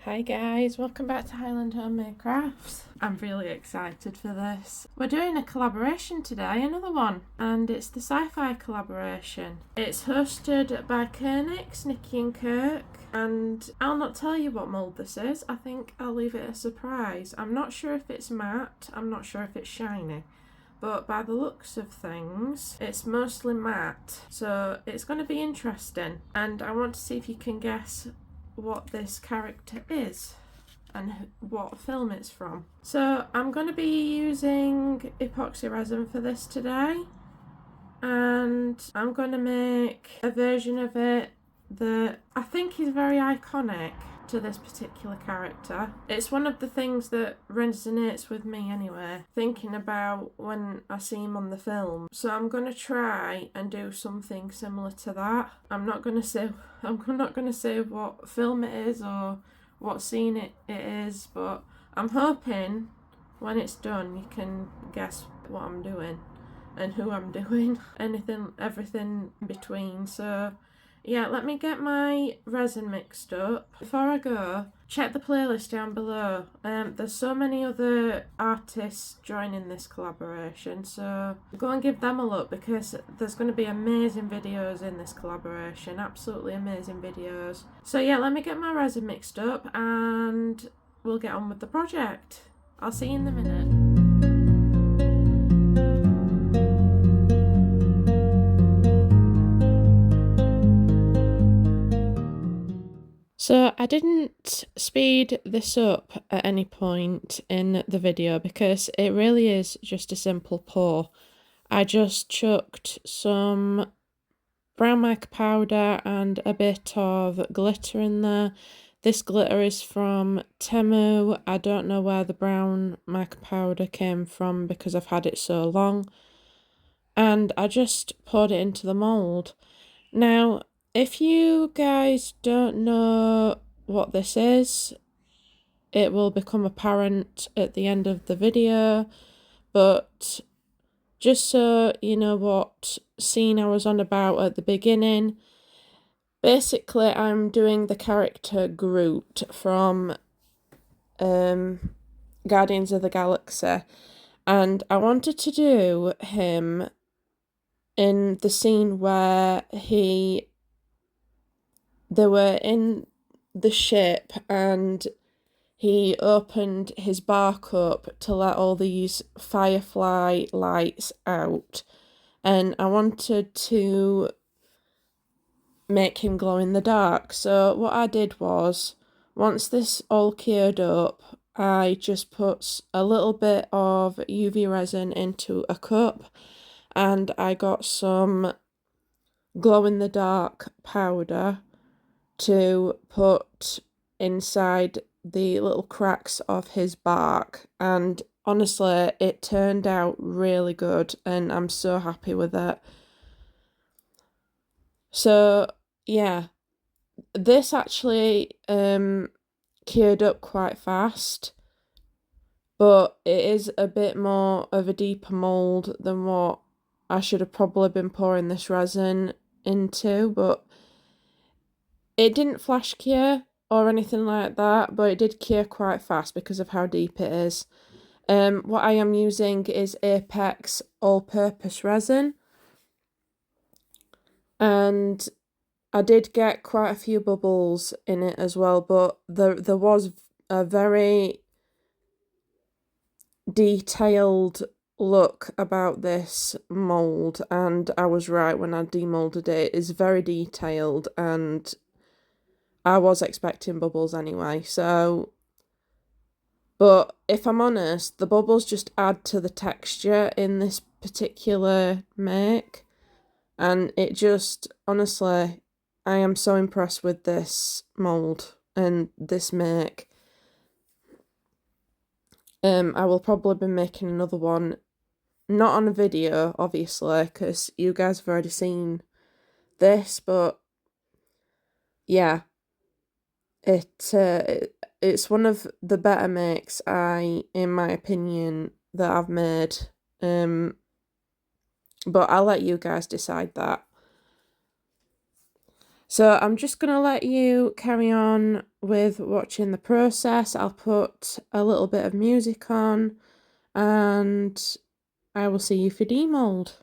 Hi guys, welcome back to Highland Homemade Crafts. I'm really excited for this. We're doing a collaboration today, another one, and it's the Sci-Fi collaboration. It's hosted by Kernix, Nikki and Kirk, and I'll not tell you what mould this is. I think I'll leave it a surprise. I'm not sure if it's matte, I'm not sure if it's shiny, but by the looks of things, it's mostly matte, so it's going to be interesting, and I want to see if you can guess what this character is and what film it's from. So I'm going to be using epoxy resin for this today, and I'm going to make a version of it that I think is very iconic to this particular character. It's one of the things that resonates with me anyway, thinking about when I see him on the film. So I'm going to try and do something similar to that. I'm not going to say what film it is or what scene it is, but I'm hoping when it's done you can guess what I'm doing and who I'm doing, everything in between. So yeah, let me get my resin mixed up. Before I go, check the playlist down below. There's so many other artists joining this collaboration, so go and give them a look because there's going to be amazing videos in this collaboration, absolutely amazing videos. So yeah, let me get my resin mixed up and we'll get on with the project. I'll see you in a minute. So I didn't speed this up at any point in the video because it really is just a simple pour. I just chucked some brown mica powder and a bit of glitter in there. This glitter is from Temu. I don't know where the brown mica powder came from because I've had it so long. And I just poured it into the mould. Now, if you guys don't know what this is, it will become apparent at the end of the video, but just so you know what scene I was on about at the beginning, basically I'm doing the character Groot from Guardians of the Galaxy, and I wanted to do him in the scene where they were in the ship and he opened his bark up to let all these firefly lights out, and I wanted to make him glow in the dark. So what I did was, once this all cured up, I just put a little bit of UV resin into a cup and I got some glow in the dark powder to put inside the little cracks of his bark, and honestly it turned out really good and I'm so happy with it. So yeah, this actually cured up quite fast, but it is a bit more of a deeper mould than what I should have probably been pouring this resin into, but it didn't flash cure or anything like that, but it did cure quite fast because of how deep it is. What I am using is Apex all-purpose resin, and I did get quite a few bubbles in it as well, but there was a very detailed look about this mould, and I was right when I demoulded it. It's very detailed and I was expecting bubbles anyway, so, but if I'm honest, the bubbles just add to the texture in this particular make, and it just, honestly, I am so impressed with this mould and this make. I will probably be making another one, not on a video, obviously, because you guys have already seen this, but yeah, it's one of the better makes in my opinion, that I've made. But I'll let you guys decide that. So I'm just going to let you carry on with watching the process. I'll put a little bit of music on and I will see you for demold.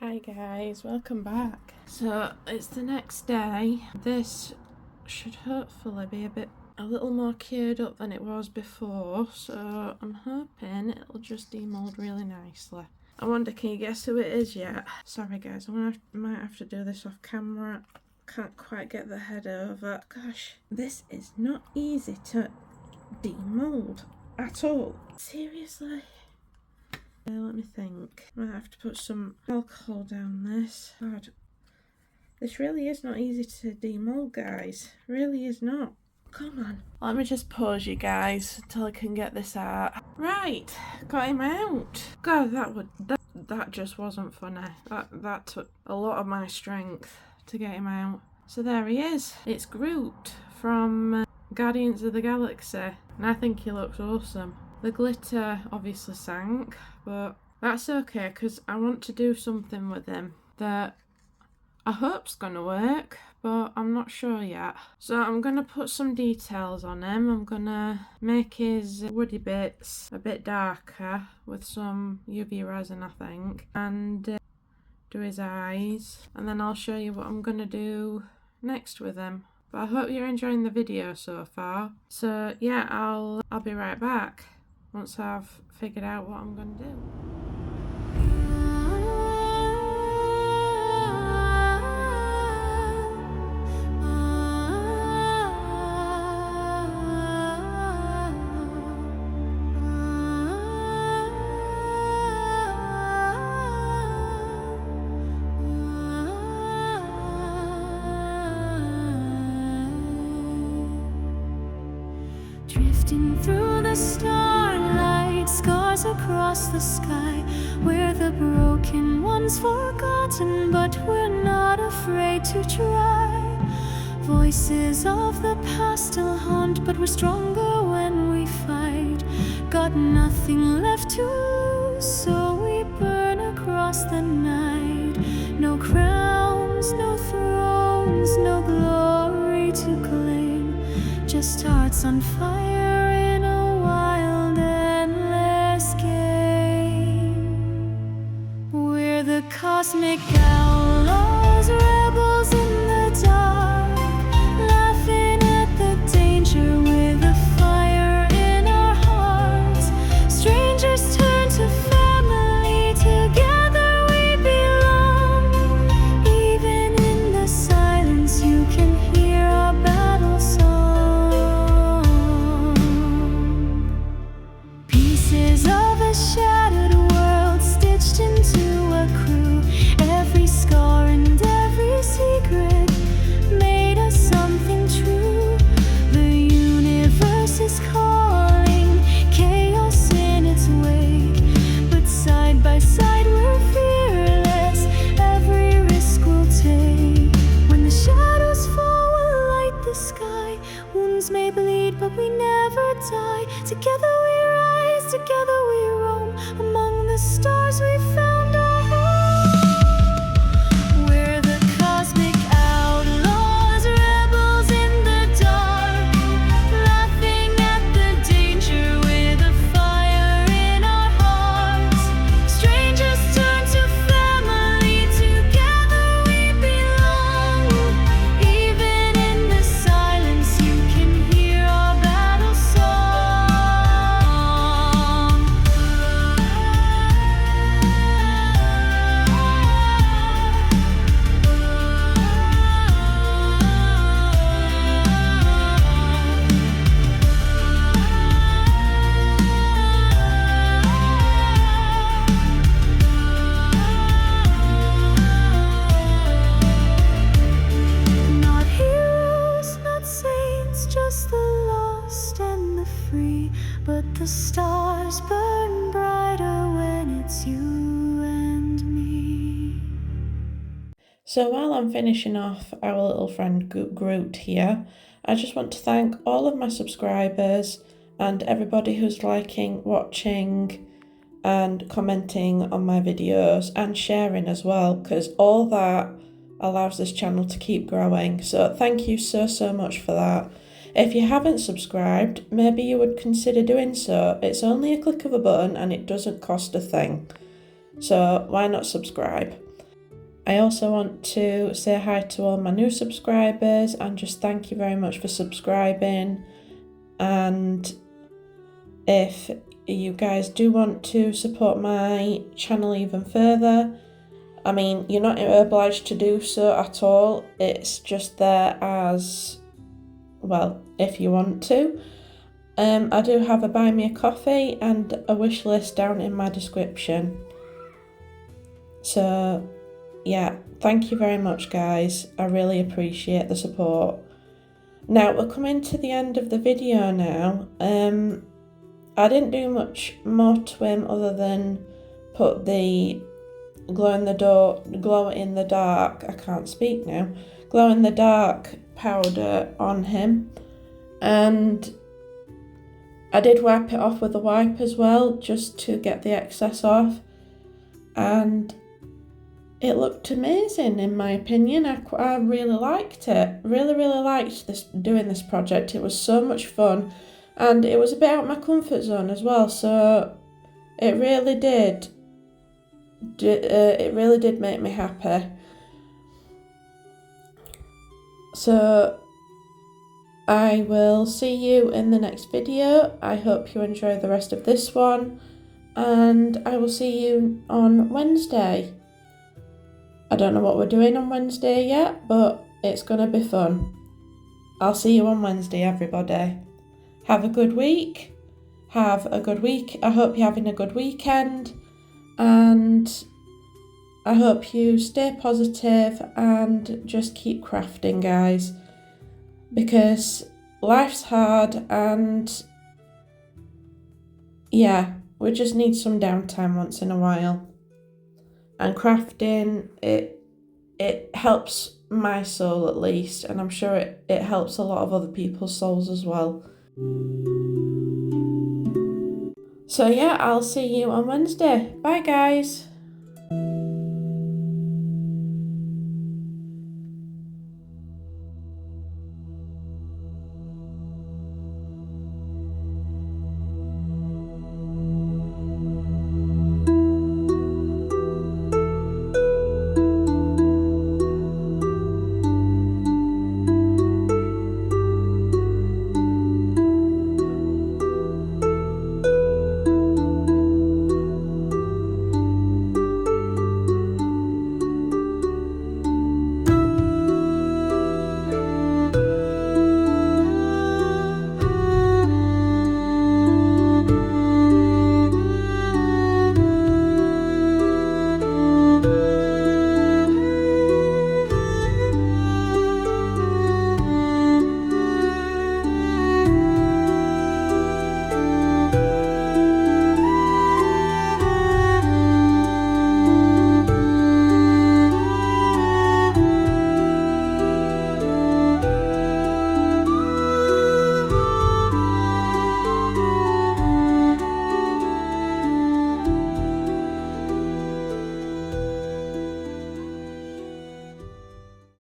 Hi guys, welcome back. So it's the next day. This should hopefully be a little more cured up than it was before, so I'm hoping it'll just demold really nicely. I wonder, can you guess who it is yet? Sorry guys, might have to do this off camera. Can't quite get the head over. Gosh, this is not easy to demold at all. Seriously. Let me think. Might have to put some alcohol down this. God, this really is not easy to demold, guys. Really is not. Come on. Let me just pause you guys until I can get this out. Right, got him out. God, that just wasn't funny. That took a lot of my strength to get him out. So there he is. It's Groot from Guardians of the Galaxy, and I think he looks awesome. The glitter obviously sank, but that's okay because I want to do something with him that I hope's gonna work, but I'm not sure yet. So I'm gonna put some details on him. I'm gonna make his woody bits a bit darker with some UV resin, I think, and do his eyes, and then I'll show you what I'm gonna do next with him. But I hope you're enjoying the video so far. So yeah, I'll be right back once I've figured out what I'm gonna do. Drifting through the starlight, scars across the sky. We're the broken ones forgotten, but we're not afraid to try. Voices of the past still haunt, but we're stronger when we fight. Got nothing left to lose, so we burn across the night. No crowns, no thrones, no glory to claim, just hearts on fire in a wild, endless game. We're the cosmic outlaws, rebels in the dark, laughing at the danger with a fire together we roam. Among the stars we found our home. We're the cosmic outlaws, rebels in the dark, laughing at the danger with a fire in our hearts. Strangers turn to family, together we belong. Even in the silence you can hear our battle Not heroes, not saints, just the lost and the free. But the stars burn brighter when it's you and me. So while I'm finishing off our little friend Groot here, I just want to thank all of my subscribers and everybody who's liking, watching and commenting on my videos and sharing as well, because all that allows this channel to keep growing. So thank you so much for that. If you haven't subscribed, maybe you would consider doing so. It's only a click of a button and it doesn't cost a thing. So why not subscribe? I also want to say hi to all my new subscribers and just thank you very much for subscribing. And if you guys do want to support my channel even further, I mean, you're not obliged to do so at all. It's just there as, well, if you want to. I do have a buy me a coffee and a wish list down in my description. So yeah, thank you very much guys. I really appreciate the support. Now we're coming to the end of the video now. I didn't do much more to him other than put the glow in the dark, I can't speak now, glow in the dark powder on him, and I did wipe it off with a wipe as well just to get the excess off, and it looked amazing in my opinion. I really liked it, really liked doing this project. It was so much fun and it was a bit out of my comfort zone as well, so it really did make me happy. So I will see you in the next video. I hope you enjoy the rest of this one and I will see you on Wednesday. I don't know what we're doing on Wednesday yet, but it's gonna be fun. I'll see you on Wednesday, everybody. Have a good week. Have a good week. I hope you're having a good weekend. And I hope you stay positive and just keep crafting, guys. Because life's hard and yeah, we just need some downtime once in a while. And crafting, it helps my soul at least, and I'm sure it helps a lot of other people's souls as well. So yeah, I'll see you on Wednesday. Bye guys.